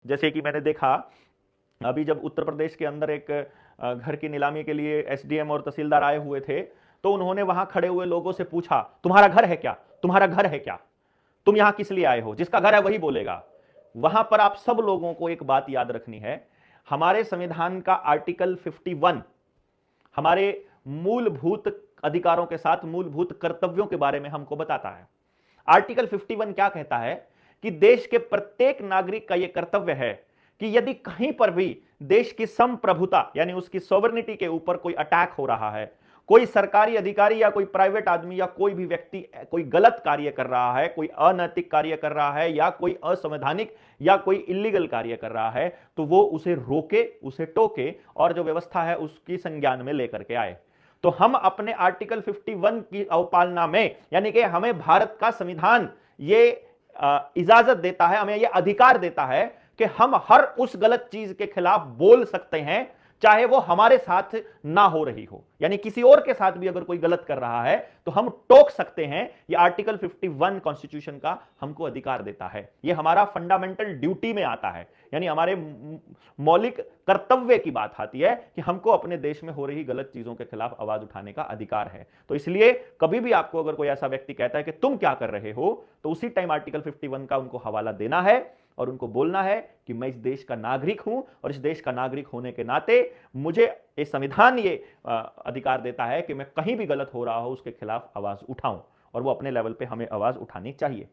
जैसे कि मैंने देखा अभी जब उत्तर प्रदेश के अंदर एक घर की नीलामी के लिए एसडीएम और तहसीलदार आए हुए थे, तो उन्होंने वहां खड़े हुए लोगों से पूछा, तुम्हारा घर है क्या? तुम्हारा घर है क्या? तुम यहां किस लिए आए हो? जिसका घर है वही बोलेगा। वहां पर आप सब लोगों को एक बात याद रखनी है, हमारे संविधान का आर्टिकल 51 हमारे मूलभूत अधिकारों के साथ मूलभूत कर्तव्यों के बारे में हमको बताता है। आर्टिकल 51 क्या कहता है कि देश के प्रत्येक नागरिक का यह कर्तव्य है कि यदि कहीं पर भी देश की संप्रभुता यानी उसकी सॉवरेनिटी के ऊपर कोई अटैक हो रहा है, कोई सरकारी अधिकारी या कोई प्राइवेट आदमी या कोई भी व्यक्ति कोई गलत कार्य कर रहा है, कोई अनैतिक कार्य कर रहा है या कोई असंवैधानिक या कोई इलीगल कार्य कर रहा है, तो वो उसे रोके, उसे टोके और जो व्यवस्था है उसकी संज्ञान में लेकर के आए। तो हम अपने आर्टिकल 51 की अवपालना में, यानी कि हमें भारत का संविधान ये इजाजत देता है, हमें यह अधिकार देता है कि हम हर उस गलत चीज के खिलाफ बोल सकते हैं, चाहे वो हमारे साथ ना हो रही हो। यानी किसी और के साथ भी अगर कोई गलत कर रहा है तो हम टोक सकते हैं। ये आर्टिकल 51 कॉन्स्टिट्यूशन का हमको अधिकार देता है। ये हमारा फंडामेंटल ड्यूटी में आता है, यानी हमारे मौलिक कर्तव्य की बात आती है कि हमको अपने देश में हो रही गलत चीजों के खिलाफ आवाज उठाने का अधिकार है। तो इसलिए कभी भी आपको अगर कोई ऐसा व्यक्ति कहता है कि तुम क्या कर रहे हो, तो उसी टाइम आर्टिकल 51 का उनको हवाला देना है और उनको बोलना है कि मैं इस देश का नागरिक हूं और इस देश का नागरिक होने के नाते मुझे ये संविधान ये अधिकार देता है कि मैं कहीं भी गलत हो रहा हो उसके खिलाफ आवाज उठाऊं, और वो अपने लेवल पे हमें आवाज उठानी चाहिए।